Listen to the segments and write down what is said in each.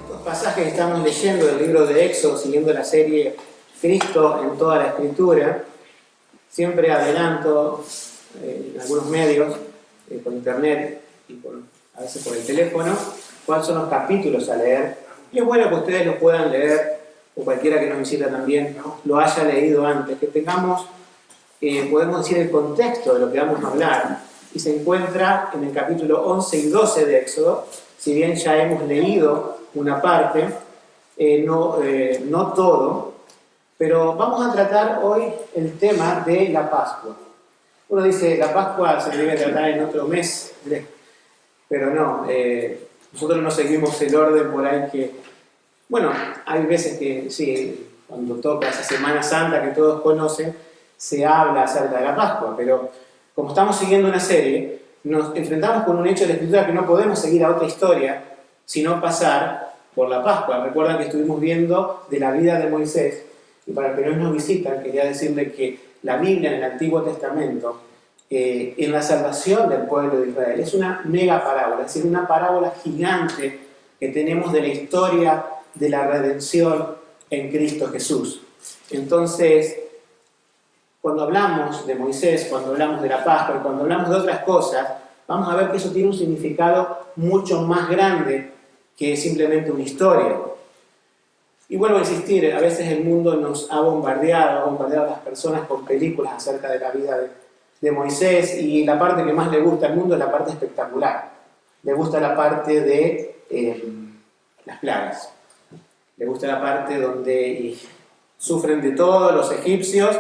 Estos pasajes que estamos leyendo del libro de Éxodo, siguiendo la serie Cristo en toda la Escritura, siempre adelanto en algunos medios, por internet y a veces por el teléfono, cuáles son los capítulos a leer. Y es bueno que ustedes los puedan leer, o cualquiera que nos visita también lo haya leído antes, que tengamos, podemos decir, el contexto de lo que vamos a hablar. Y se encuentra en el capítulo 11 y 12 de Éxodo. Si bien ya hemos leído una parte, no todo, pero vamos a tratar hoy el tema de la Pascua. Uno dice, la Pascua se debe tratar en otro mes, pero no, nosotros no seguimos el orden por ahí que, bueno, hay veces que sí, cuando toca esa Semana Santa que todos conocen, se habla acerca de la Pascua, pero como estamos siguiendo una serie, nos enfrentamos con un hecho de la Escritura que no podemos seguir a otra historia, sino pasar por la Pascua. Recuerdan que estuvimos viendo de la vida de Moisés, y para los que no nos visitan, quería decirles que la Biblia en el Antiguo Testamento, en la salvación del pueblo de Israel, es una mega parábola, es decir, una parábola gigante que tenemos de la historia de la redención en Cristo Jesús. Entonces, cuando hablamos de Moisés, cuando hablamos de la Pascua y cuando hablamos de otras cosas, vamos a ver que eso tiene un significado mucho más grande que simplemente una historia. Y vuelvo a insistir, a veces el mundo nos ha bombardeado a las personas con películas acerca de la vida de Moisés, y la parte que más le gusta al mundo es la parte espectacular. Le gusta la parte de las plagas. Le gusta la parte donde sufren de todo los egipcios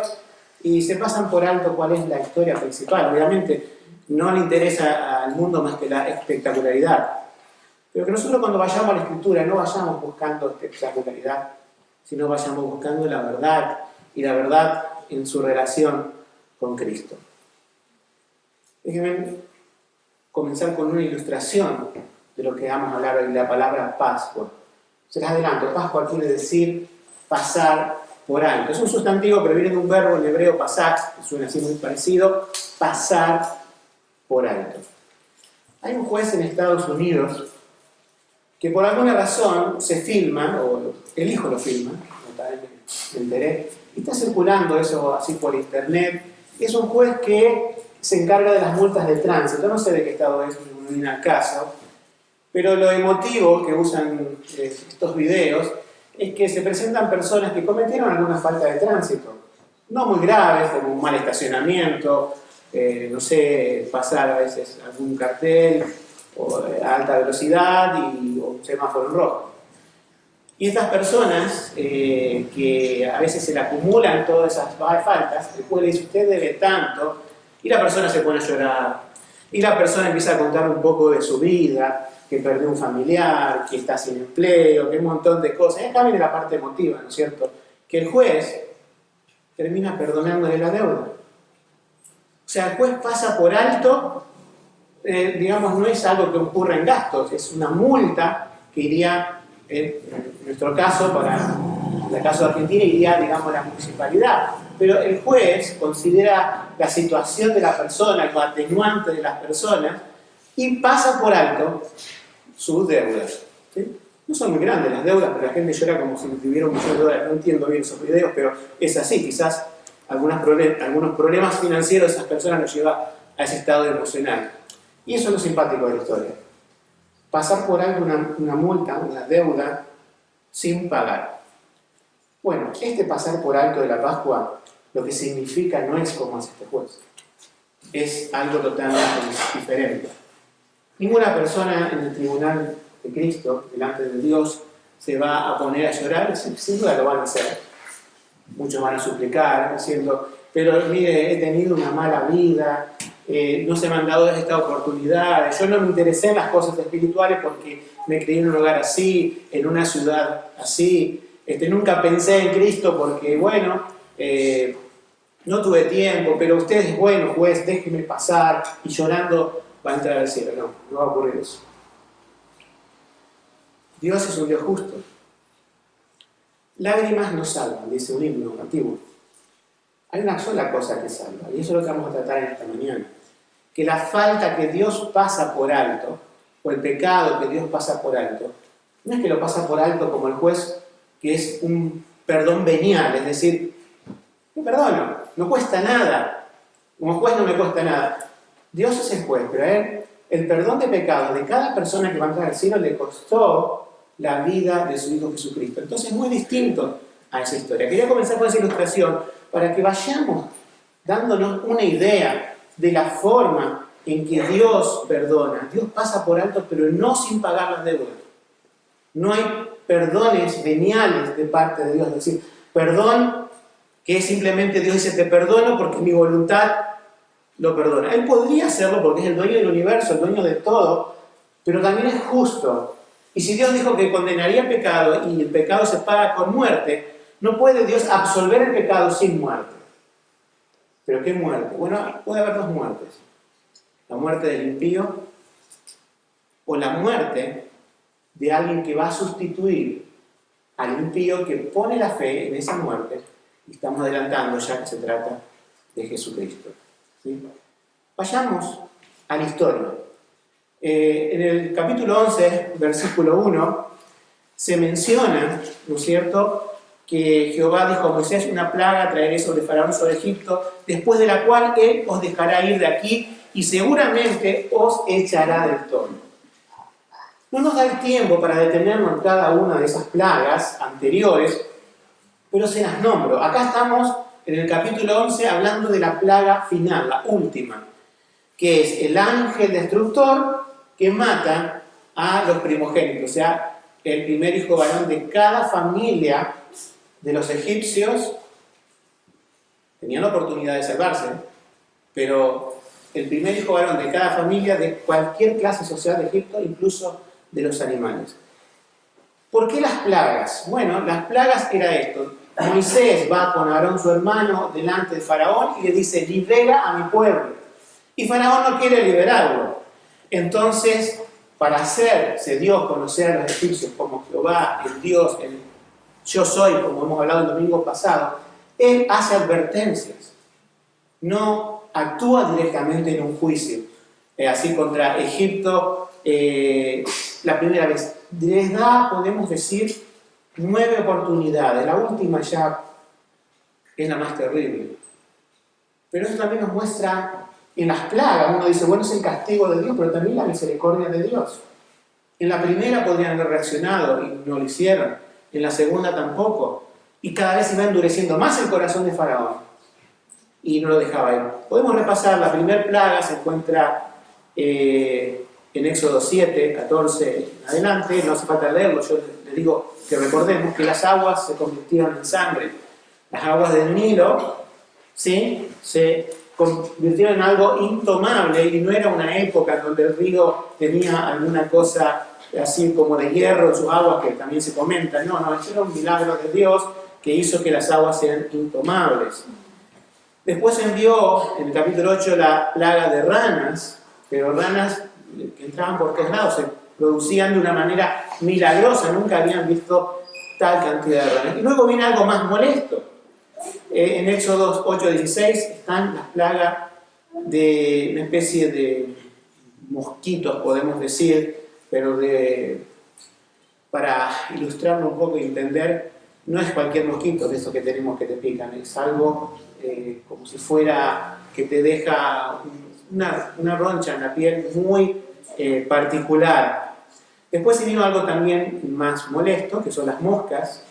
y se pasan por alto cuál es la historia principal. Obviamente no le interesa al mundo más que la espectacularidad. Pero que nosotros cuando vayamos a la Escritura no vayamos buscando espectacularidad, sino vayamos buscando la verdad, y la verdad en su relación con Cristo. Déjenme comenzar con una ilustración de lo que vamos a hablar hoy, la palabra Pascua. Se les adelanto, Pascua quiere decir pasar por alto. Es un sustantivo, pero viene de un verbo en hebreo pasar, que suena así muy parecido, pasar por alto. Hay un juez en Estados Unidos que por alguna razón se filma, o el hijo lo filma, me enteré, y está circulando eso así por internet. Es un juez que se encarga de las multas de tránsito. No sé de qué estado es, no viene al caso, pero lo emotivo que usan estos videos es que se presentan personas que cometieron alguna falta de tránsito, no muy graves, como un mal estacionamiento, no sé, pasar a veces algún cartel o a alta velocidad o un semáforo en rojo. Y estas personas, que a veces se le acumulan todas esas faltas, el juez le dice, usted debe tanto, y la persona se pone a llorar, y la persona empieza a contar un poco de su vida, que perdió un familiar, que está sin empleo, que un montón de cosas. Y acá viene la parte emotiva, ¿no es cierto? Que el juez termina perdonándole la deuda. O sea, el juez pasa por alto, digamos, no es algo que ocurra en gastos, es una multa que iría, en nuestro caso, para el caso de Argentina, iría, digamos, a la municipalidad. Pero el juez considera la situación de la persona, el atenuante de las personas, y pasa por alto sus deudas. ¿Sí? No son muy grandes las deudas, pero la gente llora como si tuviera $1.000.000. No entiendo bien esos videos, pero es así. Quizás algunos problemas financieros de esas personas los lleva a ese estado emocional. Y eso es lo simpático de la historia. Pasar por alto una multa, una deuda, sin pagar. Bueno, este pasar por alto de la Pascua, lo que significa no es como hace este juez. Es algo totalmente diferente. Ninguna persona en el tribunal de Cristo, delante de Dios, se va a poner a llorar, sin duda lo van a hacer. Muchos van a suplicar, diciendo, pero mire, he tenido una mala vida, no se me han dado esta oportunidad, yo no me interesé en las cosas espirituales porque me crié en un lugar así, en una ciudad así, nunca pensé en Cristo porque, bueno, no tuve tiempo, pero usted es bueno, juez, déjeme pasar, y llorando va a entrar al cielo. No, no va a ocurrir eso. Dios es un Dios justo. Lágrimas no salvan, dice un himno antiguo. Hay una sola cosa que salva, y eso es lo que vamos a tratar en esta mañana. que la falta que Dios pasa por alto, o el pecado que Dios pasa por alto, no es que lo pasa por alto como el juez, que es un perdón venial, es decir, me perdono, no cuesta nada, como juez no me cuesta nada. Dios es el juez, pero a él el perdón de pecados de cada persona que va a entrar al cielo le costó la vida de su Hijo Jesucristo. Entonces es muy distinto a esa historia. Quería comenzar con esa ilustración para que vayamos dándonos una idea de la forma en que Dios perdona. Dios pasa por alto, pero no sin pagar las deudas. No hay perdones veniales de parte de Dios. Es decir, perdón que simplemente Dios dice, te perdono porque mi voluntad lo perdona. Él podría hacerlo porque es el dueño del universo, el dueño de todo, pero también es justo. Y si Dios dijo que condenaría el pecado y el pecado se paga con muerte, no puede Dios absolver el pecado sin muerte. ¿Pero qué muerte? Bueno, puede haber dos muertes. La muerte del impío o la muerte de alguien que va a sustituir al impío que pone la fe en esa muerte. Y estamos adelantando ya que se trata de Jesucristo. ¿Sí? Vayamos a la historia. En el capítulo 11, versículo 1, se menciona, ¿no es cierto?, que Jehová dijo a Moisés, una plaga traeré sobre Faraón, sobre Egipto, después de la cual él os dejará ir de aquí y seguramente os echará del trono. No nos da el tiempo para detenernos en cada una de esas plagas anteriores, pero se las nombro. Acá estamos en el capítulo 11 hablando de la plaga final, la última, que es el ángel destructor que mata a los primogénitos, o sea, el primer hijo varón de cada familia de los egipcios. Tenían la oportunidad de salvarse, pero el primer hijo varón de cada familia de cualquier clase social de Egipto, incluso de los animales. ¿Por qué las plagas? Bueno, las plagas era esto. Moisés va con Aarón, su hermano, delante de Faraón y le dice, libera a mi pueblo. Y Faraón no quiere liberarlo. Entonces, para hacerse Dios conocer a los egipcios como Jehová, el Dios, el yo soy, como hemos hablado el domingo pasado, él hace advertencias. No actúa directamente en un juicio. Así contra Egipto, la primera vez. Les da, podemos decir, 9 oportunidades. La última ya es la más terrible. Pero eso también nos muestra en las plagas. Uno dice, bueno, es el castigo de Dios, pero también la misericordia de Dios. En la primera podrían haber reaccionado y no lo hicieron. En la segunda tampoco. Y cada vez se va endureciendo más el corazón de Faraón. Y no lo dejaba ir. Podemos repasar. La primera plaga se encuentra en Éxodo 7, 14 en adelante. No hace falta leerlo. Yo les digo que recordemos que las aguas se convirtieron en sangre. Las aguas del Nilo, ¿sí?, se convirtieron en algo intomable y no era una época donde el río tenía alguna cosa así como de hierro en sus aguas, que también se comenta. No, eso era un milagro de Dios que hizo que las aguas sean intomables. Después envió en el capítulo 8 la plaga de ranas, pero ranas que entraban por todos lados, se producían de una manera milagrosa, nunca habían visto tal cantidad de ranas. Y luego viene algo más molesto. En Éxodo 8:16 están las plagas de una especie de mosquitos, podemos decir, pero para ilustrarlo un poco y entender, no es cualquier mosquito de esos que tenemos que te pican, es algo como si fuera que te deja una roncha en la piel muy particular. Después se vino algo también más molesto, que son las moscas,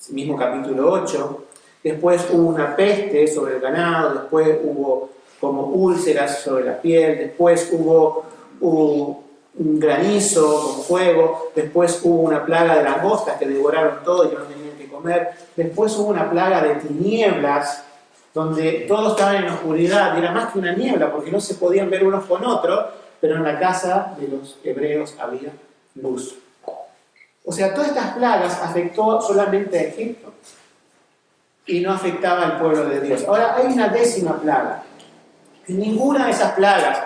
mismo capítulo 8. Después hubo una peste sobre el ganado, después hubo como úlceras sobre la piel, después hubo un granizo con fuego, después hubo una plaga de langostas que devoraron todo y no tenían que comer, después hubo una plaga de tinieblas, donde todos estaban en oscuridad, y era más que una niebla, porque no se podían ver unos con otros, pero en la casa de los hebreos había luz. O sea, todas estas plagas afectó solamente a Egipto y no afectaba al pueblo de Dios. Ahora, hay una 10ª plaga. En ninguna de esas plagas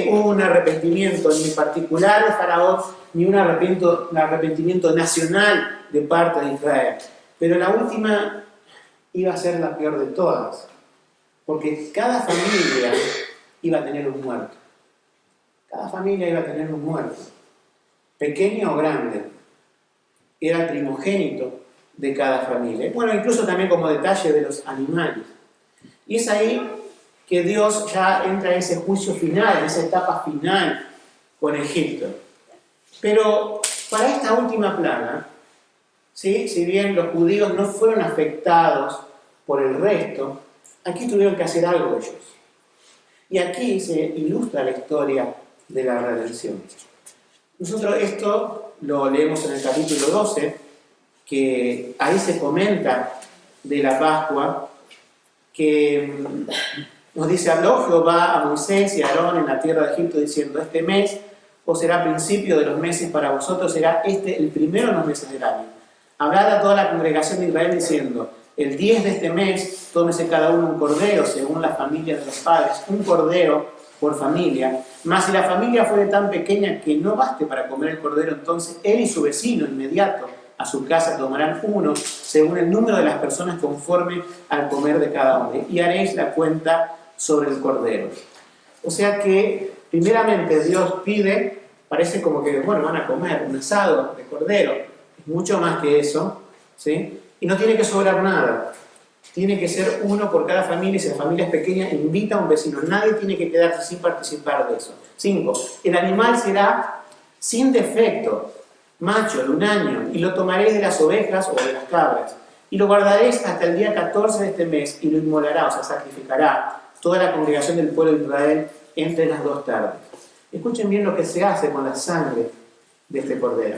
hubo un arrepentimiento ni particular de Faraón, ni un arrepentimiento nacional de parte de Israel. Pero la última iba a ser la peor de todas, porque cada familia iba a tener un muerto. Cada familia iba a tener un muerto, pequeño o grande. Era el primogénito de cada familia. Bueno, incluso también como detalle de los animales. Y es ahí que Dios ya entra en ese juicio final, en esa etapa final con Egipto. Pero para esta última plaga, ¿sí? Si bien los judíos no fueron afectados por el resto, aquí tuvieron que hacer algo ellos. Y aquí se ilustra la historia de la redención. Nosotros esto lo leemos en el capítulo 12, que ahí se comenta de la Pascua, que nos dice: habló Jehová a Moisés y a Aarón en la tierra de Egipto, diciendo: este mes os será principio de los meses para vosotros, será este el primero de los meses del año. Hablad a toda la congregación de Israel diciendo: el 10 de este mes, tómese cada uno un cordero, según la familia de los padres, un cordero por familia. Mas si la familia fuere tan pequeña que no baste para comer el cordero, entonces él y su vecino inmediato a su casa tomarán uno, según el número de las personas conforme al comer de cada hombre, y haréis la cuenta sobre el cordero. O sea que, primeramente, Dios pide, parece como que, bueno, van a comer un asado de cordero, es mucho más que eso, ¿sí? Y no tiene que sobrar nada. Tiene que ser uno por cada familia, y si la familia es pequeña, invita a un vecino. Nadie tiene que quedarse sin participar de eso. 5. El animal será sin defecto, macho, de un año, y lo tomaréis de las ovejas o de las cabras, y lo guardaréis hasta el día 14 de este mes, y lo inmolará, o sea, sacrificará toda la congregación del pueblo de Israel entre las 2 tardes. Escuchen bien lo que se hace con la sangre de este cordero.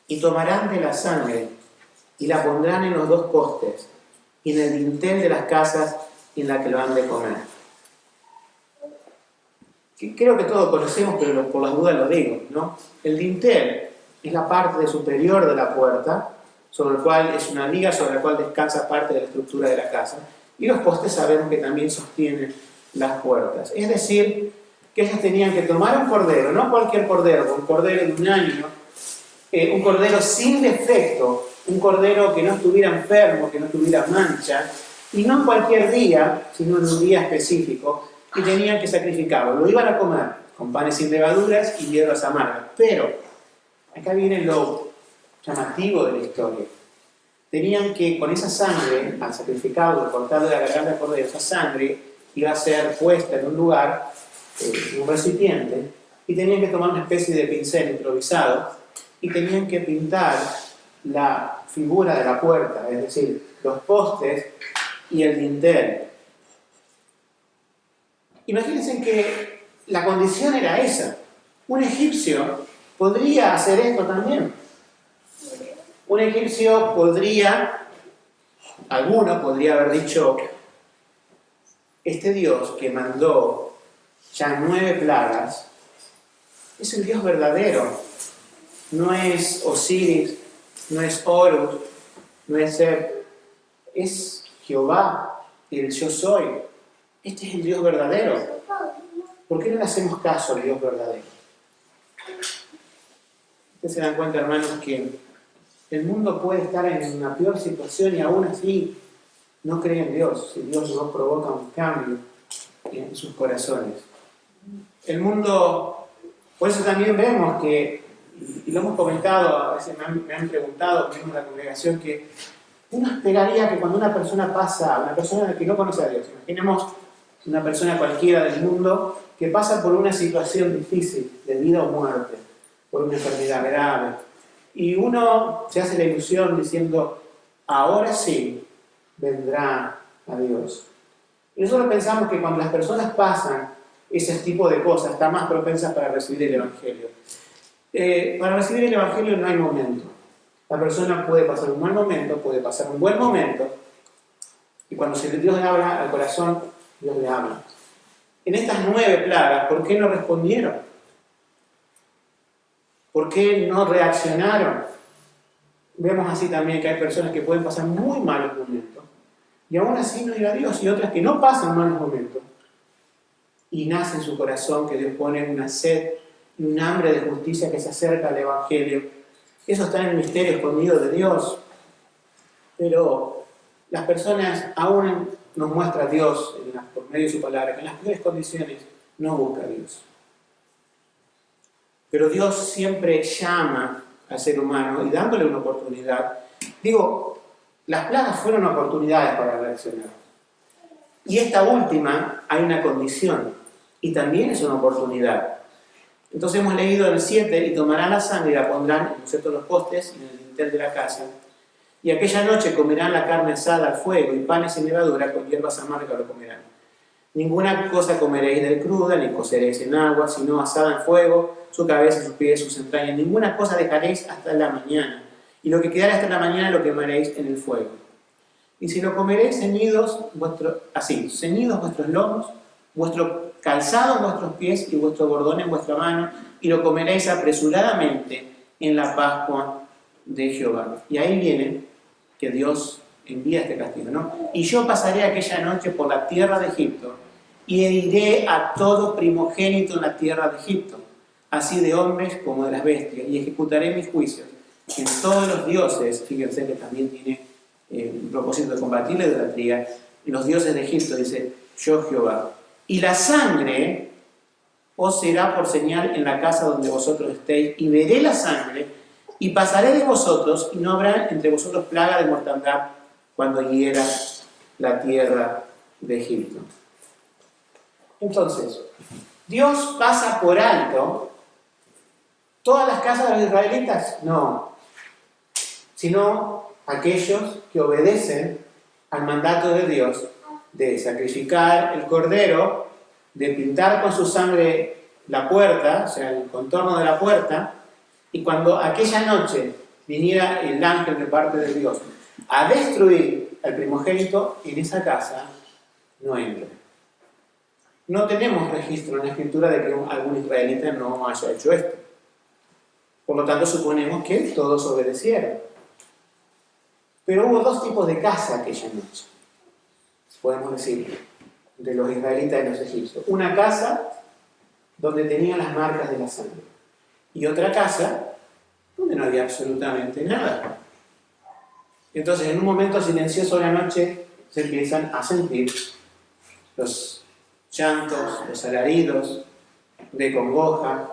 Y tomarán de la sangre y la pondrán en los 2 postes y en el dintel de las casas en la que lo han de comer. Creo que todos conocemos, pero por las dudas lo digo, ¿no? El dintel es la parte superior de la puerta, sobre el cual es una viga sobre la cual descansa parte de la estructura de la casa, y los postes sabemos que también sostienen las puertas. Es decir, que ellos tenían que tomar un cordero, no cualquier cordero, un cordero de un año, un cordero sin defecto, un cordero que no estuviera enfermo, que no tuviera mancha, y no en cualquier día, sino en un día específico, y tenían que sacrificarlo. Lo iban a comer con panes sin levaduras y hierbas amargas. Pero, acá viene lo llamativo de la historia. Tenían que, con esa sangre, al sacrificarlo, al cortarle la garganta al cordero, esa sangre iba a ser puesta en un lugar, en un recipiente, y tenían que tomar una especie de pincel improvisado, y tenían que pintar la figura de la puerta, es decir, los postes y el dintel. Imagínense que la condición era esa. Un egipcio podría hacer esto también. Un egipcio alguno podría haber dicho: este Dios que mandó ya 9 plagas es el Dios verdadero. No es Osiris, no es Horus, no es Seb, es Jehová, el yo soy. Este es el Dios verdadero. ¿Por qué no le hacemos caso al Dios verdadero? Ustedes se dan cuenta, hermanos, que el mundo puede estar en una peor situación y aún así no cree en Dios, si Dios no provoca un cambio en sus corazones. El mundo, por eso también vemos que, y lo hemos comentado, a veces me han preguntado, mismo en la congregación, que uno esperaría que cuando una persona que no conoce a Dios, imaginemos una persona cualquiera del mundo que pasa por una situación difícil, de vida o muerte, por una enfermedad grave, y uno se hace la ilusión diciendo: ahora sí vendrá a Dios. Y nosotros pensamos que cuando las personas pasan ese tipo de cosas, están más propensas para recibir el Evangelio. Para recibir el Evangelio no hay momento. La persona puede pasar un mal momento, puede pasar un buen momento, y cuando Dios le habla al corazón, Dios le habla. En estas 9 plagas, ¿por qué no respondieron? ¿Por qué no reaccionaron? Vemos así también que hay personas que pueden pasar muy malos momentos y aún así no ir a Dios, y otras que no pasan malos momentos y nace en su corazón que Dios pone una sed y un hambre de justicia que se acerca al Evangelio. Eso está en el misterio escondido de Dios. Pero las personas, aún nos muestra a Dios por medio de su palabra, que en las peores condiciones no busca a Dios. Pero Dios siempre llama al ser humano y dándole una oportunidad. Digo, las plagas fueron oportunidades para reaccionar. Y esta última hay una condición y también es una oportunidad. Entonces hemos leído el 7, y tomarán la sangre y la pondrán en los postes y en el dintel de la casa. Y aquella noche comerán la carne asada al fuego y panes sin levadura, con hierbas amargas lo comerán. Ninguna cosa comeréis de cruda, ni coceréis en agua, sino asada en fuego, su cabeza, sus pies, sus entrañas. Ninguna cosa dejaréis hasta la mañana. Y lo que quedara hasta la mañana lo quemaréis en el fuego. Y si lo comeréis ceñidos vuestros lomos, vuestro calzado en vuestros pies y vuestro bordón en vuestra mano, y lo comeréis apresuradamente en la Pascua de Jehová. Y ahí viene que Dios envía este castigo, ¿no? Y yo pasaré aquella noche por la tierra de Egipto y heriré a todo primogénito en la tierra de Egipto, así de hombres como de las bestias, y ejecutaré mis juicios en todos los dioses. Fíjense que también tiene un propósito de combatir la idolatría. En los dioses de Egipto, dice, yo Jehová. Y la sangre os será por señal en la casa donde vosotros estéis, y veré la sangre, y pasaré de vosotros, y no habrá entre vosotros plaga de mortandad cuando hiera la tierra de Egipto. Entonces, ¿Dios pasa por alto todas las casas de los israelitas? No, sino aquellos que obedecen al mandato de Dios de sacrificar el cordero, de pintar con su sangre la puerta, o sea, el contorno de la puerta, y cuando aquella noche viniera el ángel de parte de Dios a destruir al primogénito, en esa casa no entra. No tenemos registro en la Escritura de que algún israelita no haya hecho esto. Por lo tanto, suponemos que todos obedecieron. Pero hubo dos tipos de casa aquella noche, podemos decir, de los israelitas y los egipcios. Una casa donde tenían las marcas de la sangre, y otra casa donde no había absolutamente nada. Entonces, en un momento silencioso de la noche, se empiezan a sentir los llantos, los alaridos de congoja,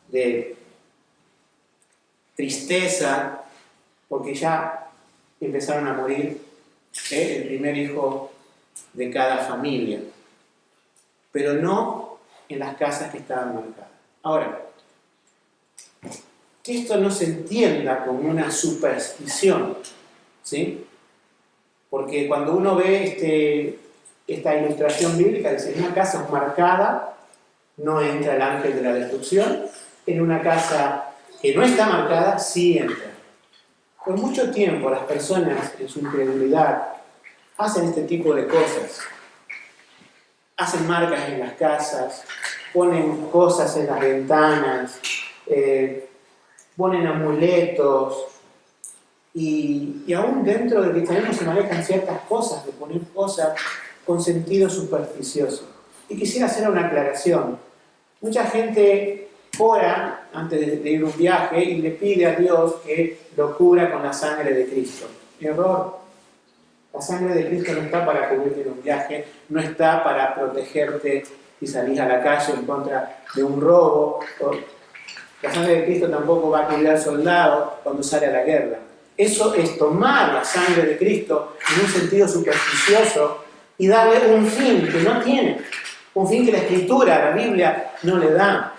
de tristeza, porque ya empezaron a morir el primer hijo de cada familia, pero no en las casas que estaban marcadas. Ahora, que esto no se entienda como una superstición, ¿sí? Porque cuando uno ve esta ilustración bíblica, dice, en una casa marcada no entra el ángel de la destrucción, en una casa que no está marcada sí entra. Por mucho tiempo las personas en su incredulidad hacen este tipo de cosas. Hacen marcas en las casas, ponen cosas en las ventanas, ponen amuletos, y aún dentro del cristianismo se manejan ciertas cosas, de poner cosas con sentido supersticioso. Y quisiera hacer una aclaración. Mucha gente ora antes de ir a un viaje y le pide a Dios que lo cubra con la sangre de Cristo. Error. La sangre de Cristo no está para cubrirte en un viaje, no está para protegerte si salís a la calle en contra de un robo. La sangre de Cristo tampoco va a cubrir al soldado cuando sale a la guerra. Eso es tomar la sangre de Cristo en un sentido supersticioso y darle un fin que no tiene, un fin que la Escritura, la Biblia, no le da.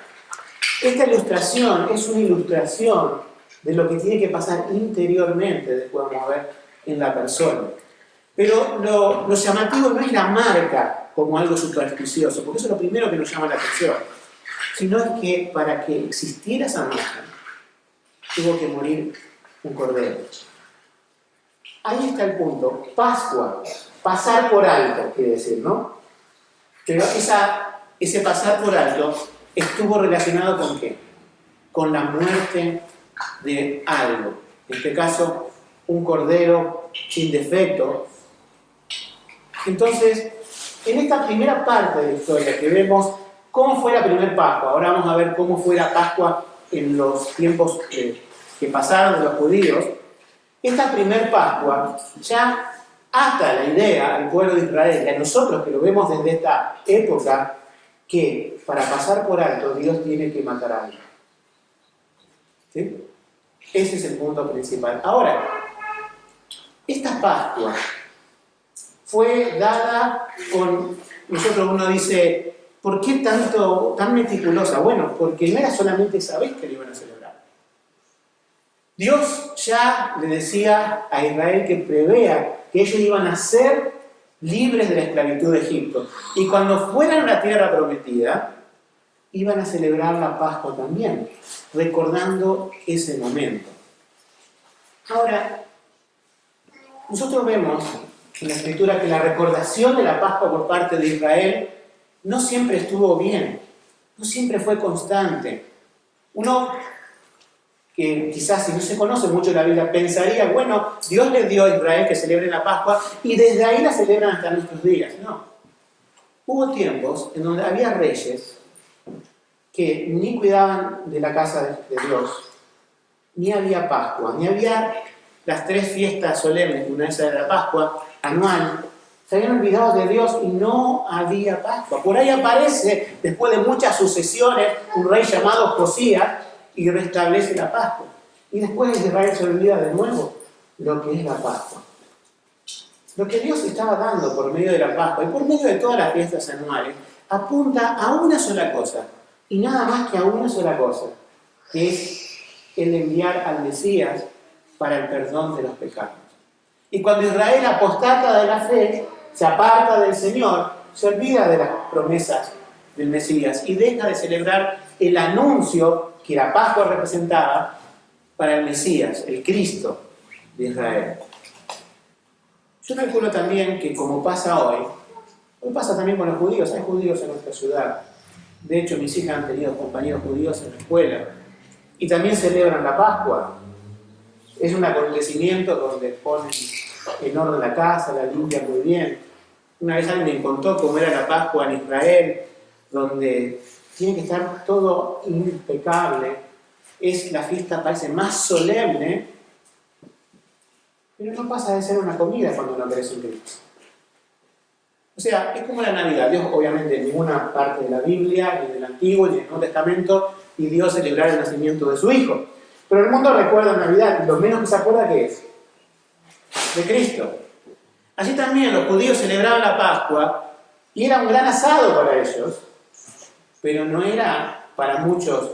Esta ilustración es una ilustración de lo que tiene que pasar interiormente, después vamos a ver, en la persona. Pero lo llamativo no es la marca como algo supersticioso, porque eso es lo primero que nos llama la atención, sino es que para que existiera esa marca, tuvo que morir un cordero. Ahí está el punto. Pascua, pasar por alto, quiere decir, ¿no? Pero ese pasar por alto estuvo relacionado ¿con qué? Con la muerte de algo. En este caso, un cordero sin defecto. Entonces, en esta primera parte de la historia que vemos cómo fue la primera Pascua, ahora vamos a ver cómo fue la Pascua en los tiempos que pasaron de los judíos. Esta primera Pascua ya ata la idea al pueblo de Israel y a nosotros que lo vemos desde esta época, que para pasar por alto Dios tiene que matar a alguien. ¿Sí? Ese es el punto principal. Ahora, esta Pascua fue dada con... Nosotros uno dice, ¿por qué tan meticulosa? Bueno, porque no era solamente esa vez que lo iban a celebrar. Dios ya le decía a Israel que prevea que ellos iban a ser libres de la esclavitud de Egipto. Y cuando fueran a la tierra prometida, iban a celebrar la Pascua también, recordando ese momento. Ahora, nosotros vemos en la Escritura que la recordación de la Pascua por parte de Israel no siempre estuvo bien, no siempre fue constante. Uno que quizás si no se conoce mucho la Biblia pensaría, bueno, Dios le dio a Israel que celebre la Pascua y desde ahí la celebran hasta nuestros días. No. Hubo tiempos en donde había reyes que ni cuidaban de la casa de Dios, ni había Pascua, ni había las 3 fiestas solemnes, una de esas era la Pascua anual. Se habían olvidado de Dios y no había Pascua. Por ahí aparece, después de muchas sucesiones, un rey llamado Josías y restablece la Pascua. Y después Israel se olvida de nuevo lo que es la Pascua. Lo que Dios estaba dando por medio de la Pascua y por medio de todas las fiestas anuales apunta a una sola cosa, y nada más que a una sola cosa, que es el enviar al Mesías para el perdón de los pecados. Y cuando Israel apostata de la fe, se aparta del Señor, se olvida de las promesas del Mesías y deja de celebrar el anuncio que la Pascua representaba para el Mesías, el Cristo de Israel. Yo calculo también que como pasa hoy pasa también con los judíos. Hay judíos en nuestra ciudad. De hecho, mis hijas han tenido compañeros judíos en la escuela. Y también celebran la Pascua. Es un acontecimiento donde ponen en orden la casa, la limpian muy bien. Una vez alguien me contó cómo era la Pascua en Israel, donde tiene que estar todo impecable. Es la fiesta, parece, más solemne, pero no pasa de ser una comida cuando uno crece en Cristo. O sea, es como la Navidad. Dios, obviamente, en ninguna parte de la Biblia, ni del Antiguo, ni del Nuevo Testamento, pidió celebrar el nacimiento de su Hijo. Pero el mundo recuerda Navidad, y lo menos que se acuerda que es de Cristo. Así también los judíos celebraban la Pascua, y era un gran asado para ellos, pero no era para muchos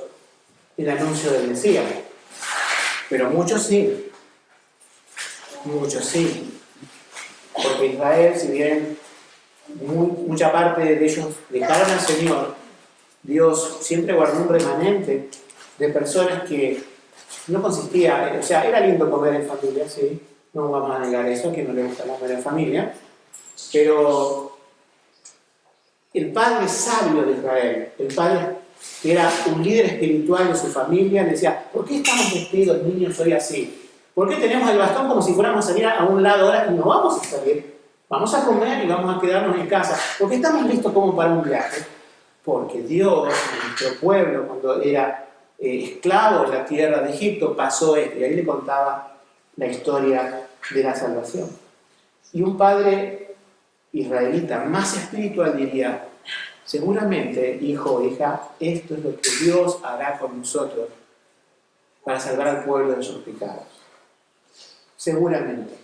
el anuncio del Mesías. Pero muchos sí. Muchos sí. Porque Israel, si bien mucha parte de ellos dejaron al Señor, Dios siempre guardó un remanente de personas que no consistía, o sea, era lindo comer en familia, sí, no vamos a negar eso, que no le gusta comer en familia, pero el padre sabio de Israel, el padre que era un líder espiritual de su familia, le decía, ¿por qué estamos vestidos, niños, hoy así? ¿Por qué tenemos el bastón como si fuéramos a salir a un lado ahora y no vamos a salir? Vamos a comer y vamos a quedarnos en casa, porque estamos listos como para un viaje. Porque Dios, nuestro pueblo, cuando era esclavo en la tierra de Egipto, pasó esto. Y ahí le contaba la historia de la salvación. Y un padre israelita más espiritual diría, seguramente, hijo o hija, esto es lo que Dios hará con nosotros para salvar al pueblo de sus pecados. Seguramente.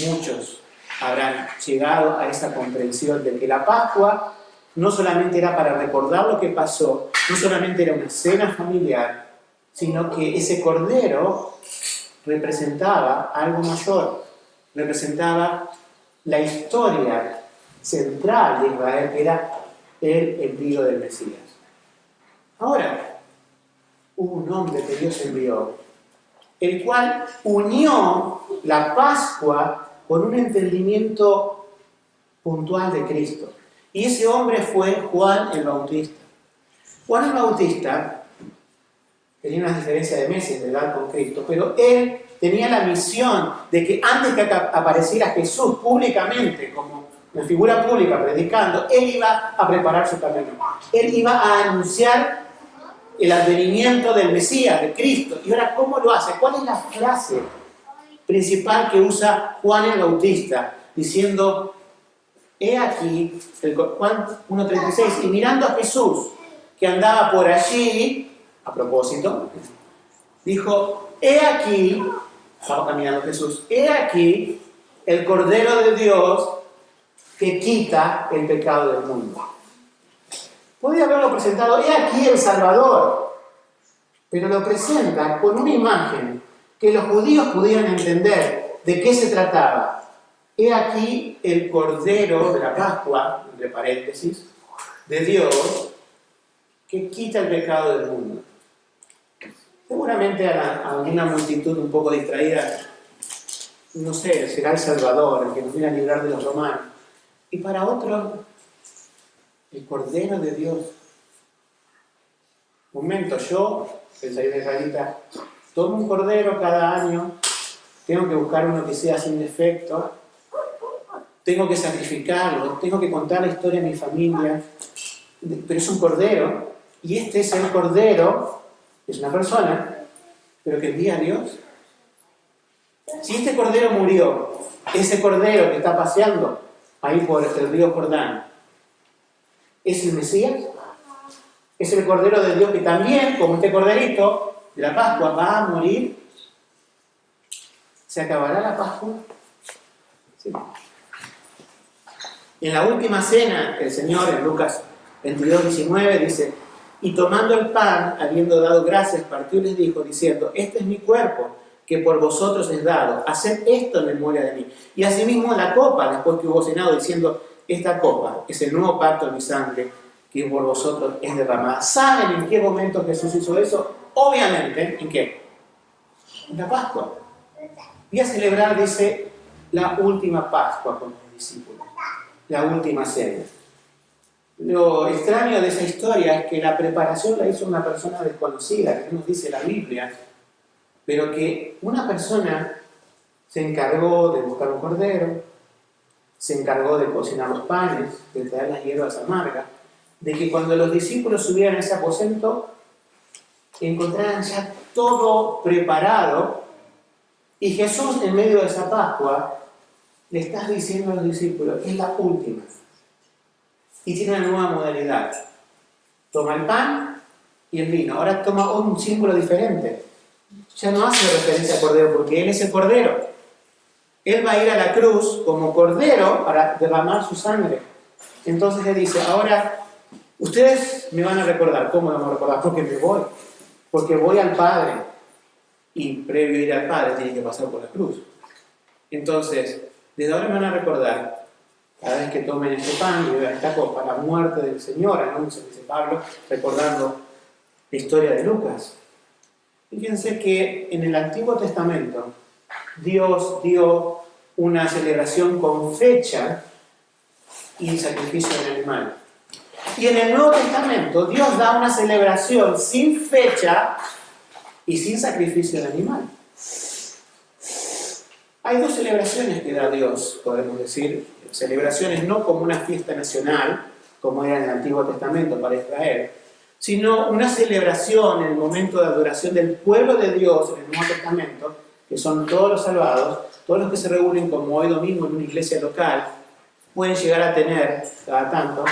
Muchos habrán llegado a esa comprensión de que la Pascua no solamente era para recordar lo que pasó, no solamente era una cena familiar, sino que ese cordero representaba algo mayor, representaba la historia central de Israel, que era el envío del Mesías. Ahora, hubo un hombre que Dios envió, el cual unió la Pascua con un entendimiento puntual de Cristo. Y ese hombre fue Juan el Bautista. Juan el Bautista tenía una diferencia de meses de edad con Cristo, pero él tenía la misión de que antes de que apareciera Jesús públicamente, como una figura pública predicando, él iba a preparar su camino. Él iba a anunciar el advenimiento del Mesías, de Cristo. Y ahora, ¿cómo lo hace? ¿Cuál es la frase principal que usa Juan el Bautista, diciendo, he aquí, Juan 1:36, y mirando a Jesús, que andaba por allí, a propósito, dijo, he aquí, estaba caminando Jesús, he aquí el Cordero de Dios que quita el pecado del mundo. Podría haberlo presentado, he aquí el Salvador, pero lo presenta con una imagen que los judíos pudieran entender de qué se trataba. He aquí el Cordero de la Pascua, entre paréntesis, de Dios, que quita el pecado del mundo. Seguramente a una multitud un poco distraída, no sé, será el Salvador, el que nos viene a librar de los romanos. Y para otros, el Cordero de Dios. Un momento, yo, pensaría israelita, tomo un cordero cada año, tengo que buscar uno que sea sin defecto, tengo que sacrificarlo, tengo que contar la historia de mi familia, pero es un cordero, y este es el cordero, es una persona, pero que envía a Dios. Si este cordero murió, ese cordero que está paseando ahí por el río Jordán, ¿es el Mesías? Es el Cordero de Dios que también, como este corderito de la Pascua, va a morir. ¿Se acabará la Pascua? Sí. En la última cena, el Señor, en Lucas 22:19, dice, y tomando el pan, habiendo dado gracias, partió y les dijo, diciendo, este es mi cuerpo, que por vosotros es dado, haced esto en memoria de mí. Y asimismo la copa, después que hubo cenado, diciendo, esta copa es el nuevo pacto de mi sangre, que por vosotros es derramada. ¿Saben en qué momento Jesús hizo eso? Obviamente, ¿en qué? En la Pascua. Voy a celebrar, dice, la última Pascua con mis discípulos, la última cena. Lo extraño de esa historia es que la preparación la hizo una persona desconocida, que nos dice la Biblia, pero que una persona se encargó de buscar un cordero, se encargó de cocinar los panes, de traer las hierbas amargas, de que cuando los discípulos subieran a ese aposento, encontraran ya todo preparado, y Jesús en medio de esa Pascua le está diciendo a los discípulos, es la última, y tiene una nueva modalidad. Toma el pan y el vino, ahora toma un símbolo diferente. Ya no hace referencia al cordero, porque Él es el cordero. Él va a ir a la cruz como cordero para derramar su sangre. Entonces Él dice, ahora ustedes me van a recordar. ¿Cómo me van a recordar? Porque me voy. Porque voy al Padre. Y previo a ir al Padre tiene que pasar por la cruz. Entonces, desde ahora me van a recordar, cada vez que tomen este pan y beban esta copa, la muerte del Señor, anuncia, dice Pablo, recordando la historia de Lucas. Fíjense que en el Antiguo Testamento Dios dio una celebración con fecha y sacrificio del animal. Y en el Nuevo Testamento Dios da una celebración sin fecha y sin sacrificio del animal. Hay dos celebraciones que da Dios, podemos decir, celebraciones no como una fiesta nacional, como era en el Antiguo Testamento para Israel, sino una celebración en el momento de adoración del pueblo de Dios en el Nuevo Testamento, que son todos los salvados, todos los que se reúnen como hoy domingo en una iglesia local, pueden llegar a tener, cada tanto,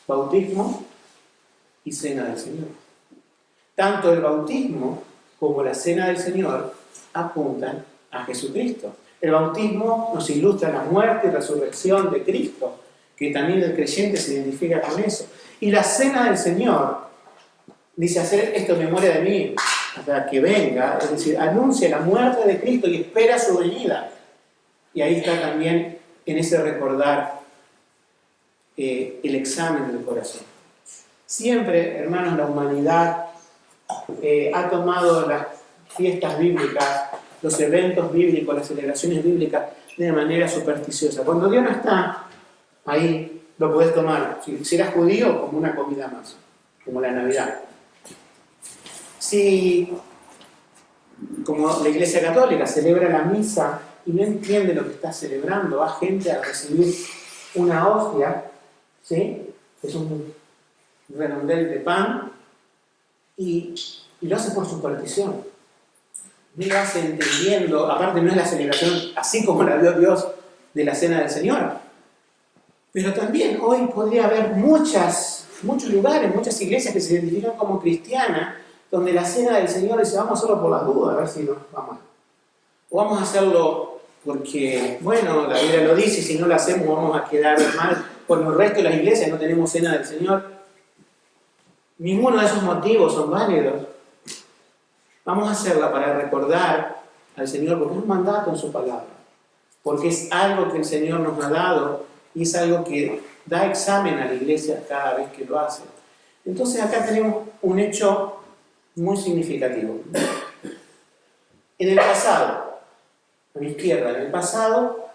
bautismo y cena del Señor. Tanto el bautismo como la cena del Señor apuntan a Jesucristo. El bautismo nos ilustra la muerte y resurrección de Cristo, que también el creyente se identifica con eso. Y la cena del Señor dice hacer esto en memoria de mí, hasta que venga, es decir, anuncia la muerte de Cristo y espera su venida. Y ahí está también en ese recordar el examen del corazón. Siempre, hermanos, la humanidad ha tomado las fiestas bíblicas, los eventos bíblicos, las celebraciones bíblicas de manera supersticiosa. Cuando Dios no está ahí, lo puedes tomar, si eras judío, como una comida más, como la Navidad. Si, como la Iglesia Católica celebra la misa y no entiende lo que está celebrando, va gente a recibir una hostia, ¿sí? Es un redondel de pan, y lo hace por superstición. no lo hace entendiendo, aparte no es la celebración así como la dio Dios de la Cena del Señor. Pero también hoy podría haber muchos lugares, muchas iglesias que se identifican como cristianas, donde la Cena del Señor dice, vamos a hacerlo por las dudas, a ver si nos vamos. O vamos a hacerlo porque, bueno, la Biblia lo dice, y si no lo hacemos vamos a quedar mal con el resto de las iglesias, no tenemos Cena del Señor. Ninguno de esos motivos son válidos. Vamos a hacerla para recordar al Señor, porque es un mandato en su palabra, porque es algo que el Señor nos ha dado y es algo que da examen a la iglesia cada vez que lo hace. Entonces acá tenemos un hecho muy significativo. En el pasado, a mi izquierda, en el pasado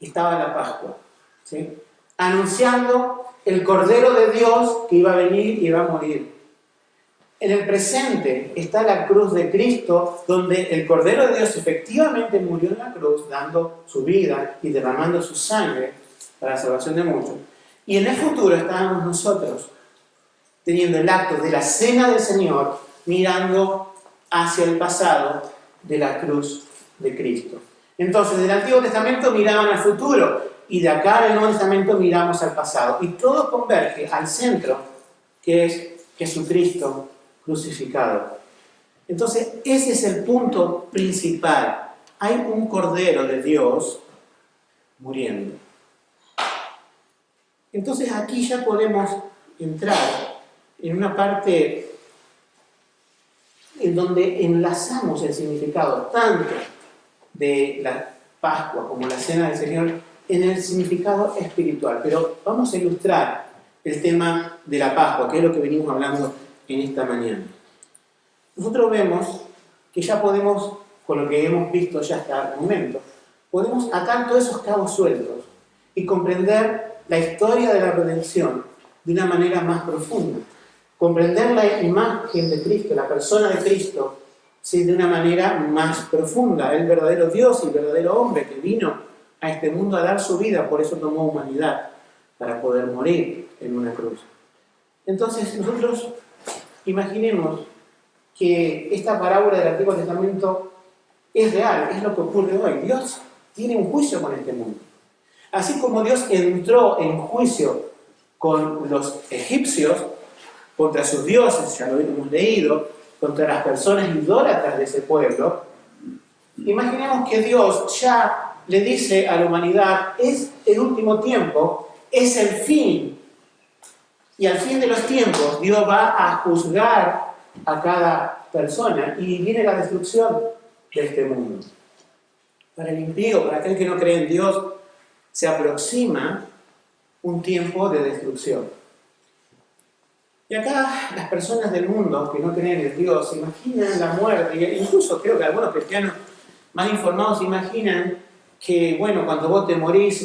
estaba la Pascua, ¿sí? Anunciando el Cordero de Dios que iba a venir y iba a morir. En el presente está la cruz de Cristo, donde el Cordero de Dios efectivamente murió en la cruz, dando su vida y derramando su sangre para la salvación de muchos. Y en el futuro estábamos nosotros, teniendo el acto de la Cena del Señor, mirando hacia el pasado de la cruz de Cristo. Entonces, del Antiguo Testamento miraban al futuro, y de acá del Nuevo Testamento miramos al pasado. Y todo converge al centro, que es Jesucristo crucificado. Entonces, ese es el punto principal. Hay un Cordero de Dios muriendo. Entonces, aquí ya podemos entrar en una parte en donde enlazamos el significado tanto de la Pascua como la Cena del Señor en el significado espiritual. Pero vamos a ilustrar el tema de la Pascua, que es lo que venimos hablando en esta mañana. Nosotros vemos que ya podemos, con lo que hemos visto ya hasta el momento, podemos atar todos esos cabos sueltos y comprender la historia de la redención de una manera más profunda. Comprender la imagen de Cristo, la persona de Cristo, sí, de una manera más profunda. El verdadero Dios y el verdadero hombre que vino a este mundo a dar su vida, por eso tomó humanidad, para poder morir en una cruz. Entonces nosotros imaginemos que esta parábola del Antiguo Testamento es real, es lo que ocurre hoy. Dios tiene un juicio con este mundo. Así como Dios entró en juicio con los egipcios, contra sus dioses, ya lo hemos leído, contra las personas idólatras de ese pueblo, imaginemos que Dios ya le dice a la humanidad, es el último tiempo, es el fin. Y al fin de los tiempos, Dios va a juzgar a cada persona y viene la destrucción de este mundo. Para el impío, para aquel que no cree en Dios, se aproxima un tiempo de destrucción. Y acá las personas del mundo que no creen en Dios se imaginan la muerte, e incluso creo que algunos cristianos más informados se imaginan que, bueno, cuando vos te morís,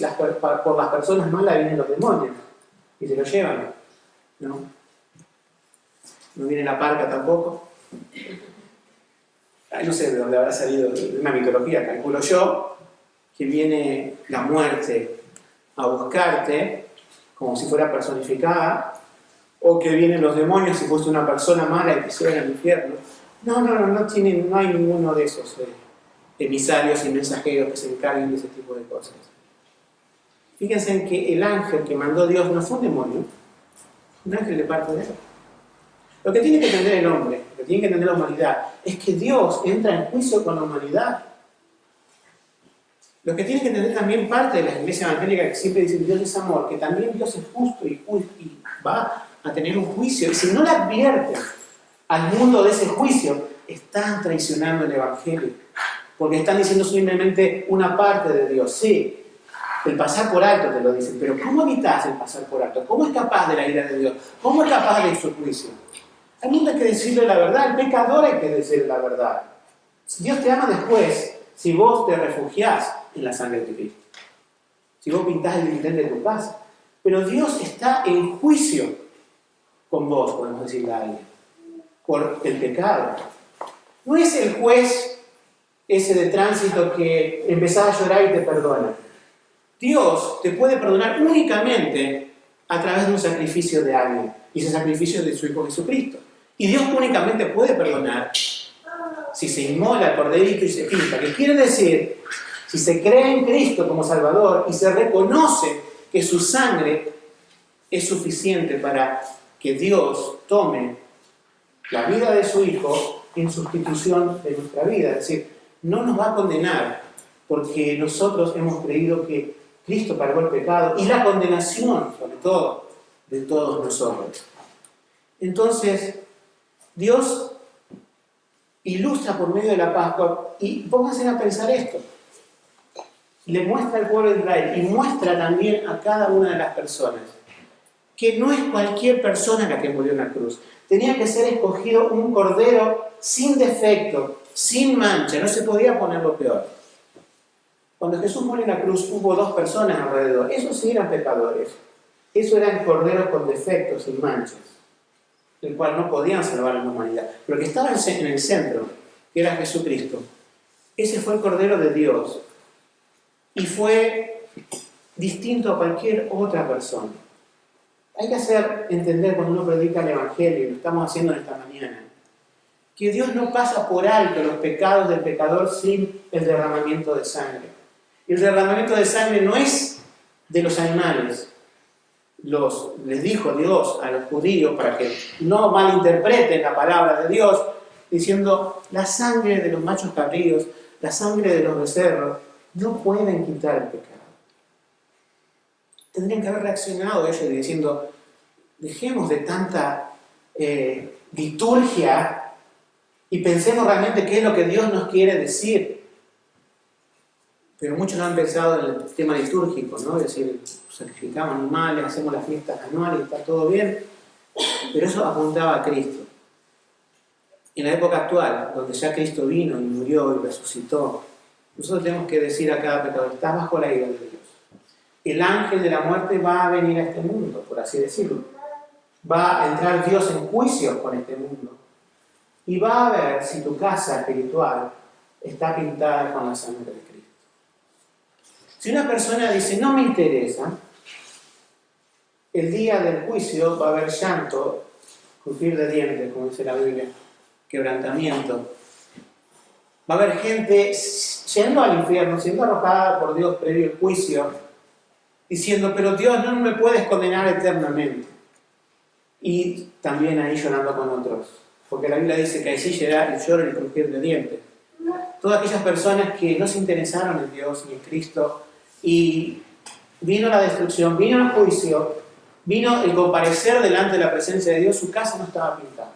por las personas malas vienen los demonios y se los llevan. ¿No? No viene la parca tampoco. Ay, no sé de dónde habrá salido, de una mitología, calculo yo, que viene la muerte a buscarte, como si fuera personificada, o que vienen los demonios si fuiste una persona mala y te llevan al infierno. No hay ninguno de esos emisarios y mensajeros que se encarguen de ese tipo de cosas. Fíjense en que el ángel que mandó Dios no fue un demonio, un ángel de parte de él. Lo que tiene que entender el hombre, lo que tiene que entender la humanidad, es que Dios entra en juicio con la humanidad. Lo que tiene que entender también parte de la iglesia evangélica que siempre dice Dios es amor, que también Dios es justo y va a tener un juicio. Y si no le advierten al mundo de ese juicio, están traicionando el evangelio. Porque están diciendo simplemente una parte de Dios. Sí, el pasar por alto te lo dicen, pero ¿cómo evitas el pasar por alto? ¿Cómo es capaz de la ira de Dios? ¿Cómo es capaz de su juicio? Al mundo hay que decirle la verdad, al pecador hay que decirle la verdad. Dios te ama después si vos te refugiás en la sangre de Cristo. Si vos pintás el dintel de tu casa. Pero Dios está en juicio con vos, podemos decirle a alguien, por el pecado. No es el juez ese de tránsito que empezás a llorar y te perdona. Dios te puede perdonar únicamente a través de un sacrificio de alguien, y ese sacrificio es de su Hijo Jesucristo. Y Dios únicamente puede perdonar si se inmola el corderito y se pinta. ¿Qué quiere decir? Si se cree en Cristo como Salvador y se reconoce que su sangre es suficiente para que Dios tome la vida de su Hijo en sustitución de nuestra vida. Es decir, no nos va a condenar porque nosotros hemos creído que Cristo pagó el pecado y la condenación, sobre todo, de todos nosotros. Entonces, Dios ilustra por medio de la Pascua, y pónganse a pensar esto, le muestra al pueblo de Israel y muestra también a cada una de las personas que no es cualquier persona la que murió en la cruz. Tenía que ser escogido un cordero sin defecto, sin mancha, no se podía poner lo peor. Cuando Jesús murió en la cruz hubo 2 personas alrededor, esos sí eran pecadores, esos eran corderos con defectos, sin manchas, el cual no podían salvar a la humanidad. Pero el que estaba en el centro, que era Jesucristo, ese fue el Cordero de Dios y fue distinto a cualquier otra persona. Hay que hacer entender cuando uno predica el Evangelio, y lo estamos haciendo en esta mañana, que Dios no pasa por alto los pecados del pecador sin el derramamiento de sangre. El derramamiento de sangre no es de los animales. Les dijo Dios a los judíos para que no malinterpreten la palabra de Dios, diciendo, la sangre de los machos cabríos, la sangre de los becerros, no pueden quitar el pecado. Tendrían que haber reaccionado ellos diciendo, dejemos de tanta liturgia y pensemos realmente qué es lo que Dios nos quiere decir. Pero muchos no han pensado en el tema litúrgico, ¿no? Es decir, sacrificamos animales, hacemos las fiestas anuales, está todo bien, pero eso apuntaba a Cristo. En la época actual, donde ya Cristo vino y murió y resucitó, nosotros tenemos que decir a cada pecador, estás bajo la ira de Dios. El ángel de la muerte va a venir a este mundo, por así decirlo. Va a entrar Dios en juicio con este mundo. Y va a ver si tu casa espiritual está pintada con la sangre de Cristo. Si una persona dice, no me interesa, el día del juicio va a haber llanto, crujir de dientes, como dice la Biblia, quebrantamiento. Va a haber gente yendo al infierno, siendo arrojada por Dios previo al juicio, diciendo, pero Dios no me puedes condenar eternamente. Y también ahí llorando con otros, porque la Biblia dice que allí llora el lloro y el crujir de dientes. Todas aquellas personas que no se interesaron en Dios ni en Cristo, y vino la destrucción, vino el juicio, vino el comparecer delante de la presencia de Dios, su casa no estaba pintada.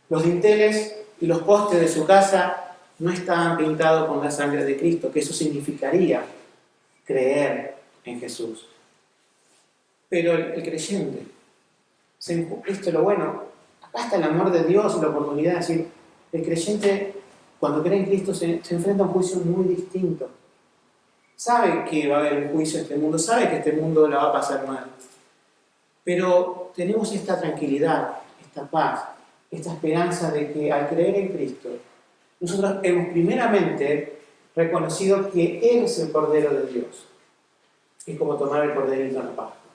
Los dinteles y los postes de su casa no estaban pintados con la sangre de Cristo, que eso significaría creer en Jesús. Pero el creyente, esto es lo bueno, acá está el amor de Dios y la oportunidad de decir, el creyente cuando cree en Cristo se enfrenta a un juicio muy distinto. Sabe que va a haber un juicio en este mundo, sabe que este mundo la va a pasar mal. Pero tenemos esta tranquilidad, esta paz, esta esperanza de que al creer en Cristo, nosotros hemos primeramente reconocido que Él es el Cordero de Dios. Es como tomar el corderito en la Pascua.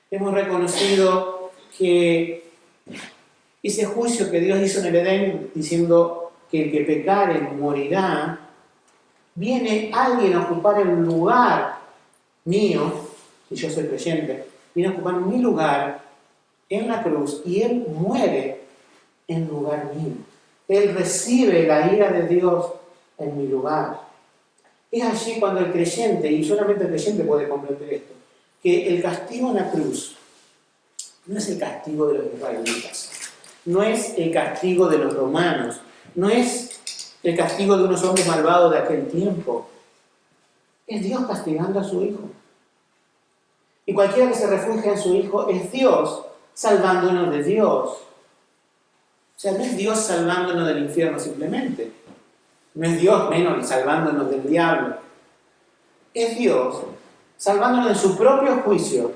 Hemos reconocido que ese juicio que Dios hizo en el Edén, diciendo que el que pecare morirá, viene alguien a ocupar el lugar mío, y yo soy creyente, viene a ocupar mi lugar en la cruz y Él muere en lugar mío. Él recibe la ira de Dios en mi lugar. Es allí cuando el creyente, y solamente el creyente puede comprender esto, que el castigo en la cruz no es el castigo de los israelitas, no es el castigo de los romanos, no es el castigo de unos hombres malvados de aquel tiempo. Es Dios castigando a su Hijo. Y cualquiera que se refugie en su Hijo es Dios salvándonos de Dios. O sea, no es Dios salvándonos del infierno simplemente. No es Dios menos salvándonos del diablo. Es Dios salvándonos de su propio juicio.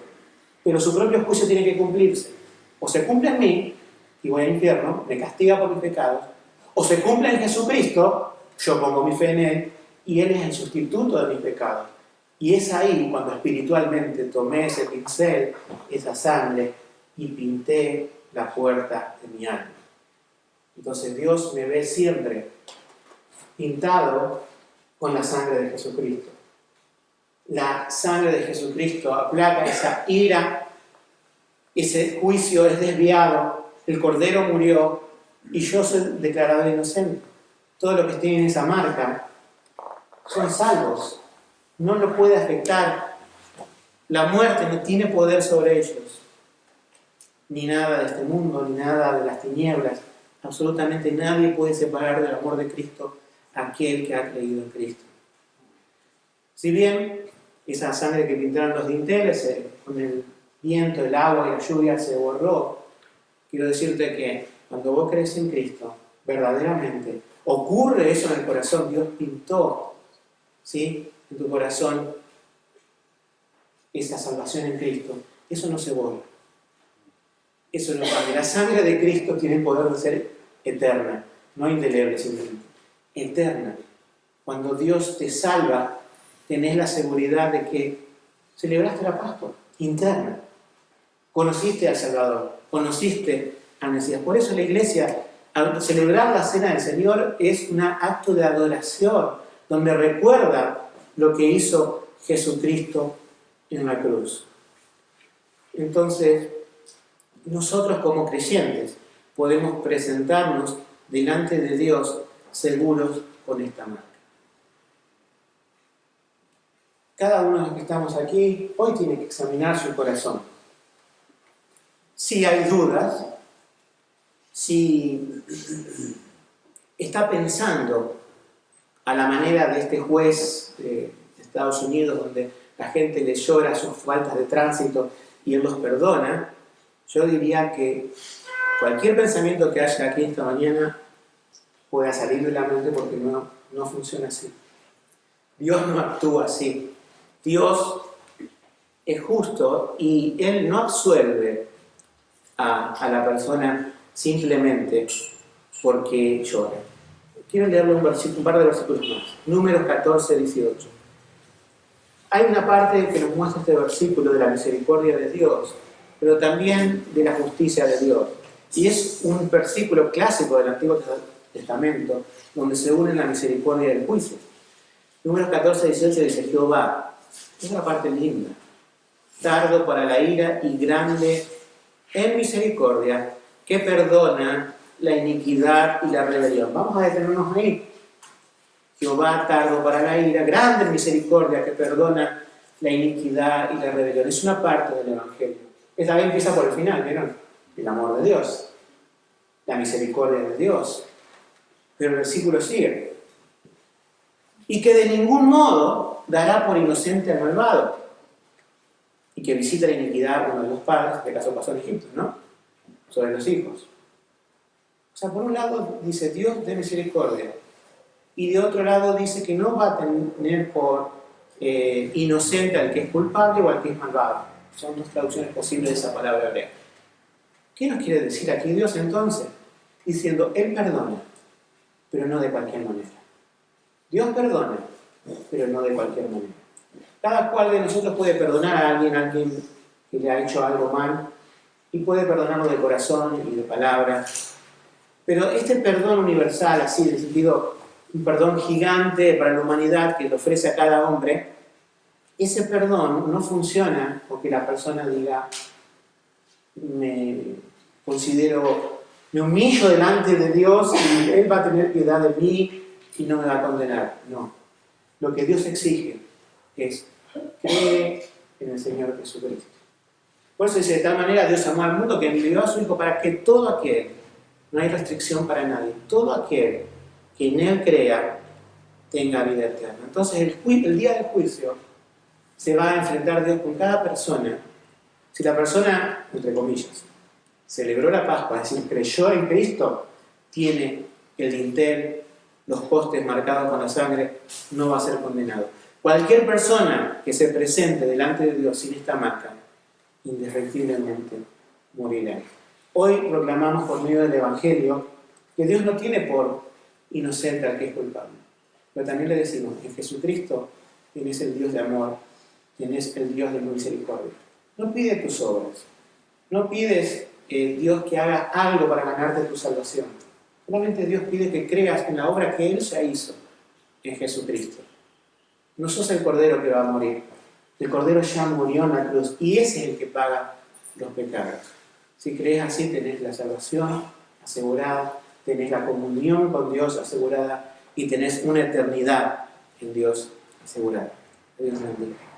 Pero su propio juicio tiene que cumplirse. O se cumple en mí, y voy al infierno, me castiga por mis pecados, o se cumple en Jesucristo, yo pongo mi fe en Él, y Él es el sustituto de mis pecados. Y es ahí cuando espiritualmente tomé ese pincel, esa sangre, y pinté la puerta de mi alma. Entonces Dios me ve siempre pintado con la sangre de Jesucristo. La sangre de Jesucristo aplaca esa ira, ese juicio es desviado, el Cordero murió y yo soy declarado inocente. Todo lo que esté en esa marca son salvos. No lo puede afectar. La muerte no tiene poder sobre ellos. Ni nada de este mundo, ni nada de las tinieblas. Absolutamente nadie puede separar del amor de Cristo a aquel que ha creído en Cristo. Si bien esa sangre que pintaron los dinteles con el viento, el agua y la lluvia se borró, quiero decirte que cuando vos crees en Cristo, verdaderamente ocurre eso en el corazón. Dios pintó, ¿sí?, en tu corazón esa salvación en Cristo. Eso no se borra. Eso no cambia. La sangre de Cristo tiene el poder de ser eterna, no indeleble simplemente. Eterna. Cuando Dios te salva, tenés la seguridad de que celebraste la Pascua interna. Conociste al Salvador, conociste al Mesías. Por eso la Iglesia, al celebrar la Cena del Señor, es un acto de adoración, donde recuerda lo que hizo Jesucristo en la cruz. Entonces, nosotros como creyentes podemos presentarnos delante de Dios seguros con esta marca. Cada uno de los que estamos aquí hoy tiene que examinar su corazón. Si hay dudas, si está pensando a la manera de este juez de Estados Unidos, donde la gente le llora sus faltas de tránsito y él los perdona, yo diría que cualquier pensamiento que haya aquí esta mañana pueda salir de la mente, porque no funciona así. Dios no actúa así. Dios es justo y Él no absuelve a la persona simplemente porque llora. Quiero leerle un par de versículos más. Números 14, 18. Hay una parte que nos muestra este versículo de la misericordia de Dios, pero también de la justicia de Dios. Y es un versículo clásico del Antiguo Testamento, donde se une la misericordia y el juicio. Números 14, 18 dice: Jehová, es la parte linda, tardo para la ira y grande en misericordia, que perdona la iniquidad y la rebelión. Vamos a detenernos ahí. Jehová, tardo para la ira, grande en misericordia, que perdona la iniquidad y la rebelión. Es una parte del Evangelio. Esta vez empieza por el final, ¿vieron? El amor de Dios, la misericordia de Dios. Pero el versículo sigue: y que de ningún modo dará por inocente al malvado, y que visita la iniquidad a uno de los padres, en este caso pasó en Egipto, ¿no?, sobre los hijos. O sea, por un lado dice Dios de misericordia, y de otro lado dice que no va a tener por inocente al que es culpable o al que es malvado. Son dos traducciones posibles de esa palabra hebrea. ¿Qué nos quiere decir aquí Dios entonces? Diciendo, Él perdona, pero no de cualquier manera. Dios perdona, pero no de cualquier manera. Cada cual de nosotros puede perdonar a alguien que le ha hecho algo mal, y puede perdonarlo de corazón y de palabra. Pero este perdón universal, así en el sentido, un perdón gigante para la humanidad que le ofrece a cada hombre, ese perdón no funciona porque la persona diga, me humillo delante de Dios y Él va a tener piedad de mí y no me va a condenar. No. Lo que Dios exige es: cree en el Señor Jesucristo. Por eso dice, de tal manera Dios amó al mundo que envió a su Hijo para que todo aquel, no hay restricción para nadie, todo aquel que en Él crea tenga vida eterna. Entonces el día del juicio se va a enfrentar Dios con cada persona. Si la persona, entre comillas, celebró la Pascua, es decir, creyó en Cristo, tiene el dintel, los postes marcados con la sangre, no va a ser condenado. Cualquier persona que se presente delante de Dios sin esta marca, indefectiblemente morirá. Hoy proclamamos por medio del Evangelio que Dios no tiene por inocente al que es culpable. Pero también le decimos, en Jesucristo, quien es el Dios de amor, quien es el Dios de misericordia. No pide tus obras, no pides Dios que haga algo para ganarte tu salvación. Solamente Dios pide que creas en la obra que Él ya hizo, en Jesucristo. No sos el Cordero que va a morir. El Cordero ya murió en la cruz y ese es el que paga los pecados. Si crees así, tenés la salvación asegurada, tenés la comunión con Dios asegurada y tenés una eternidad en Dios asegurada. Dios bendiga.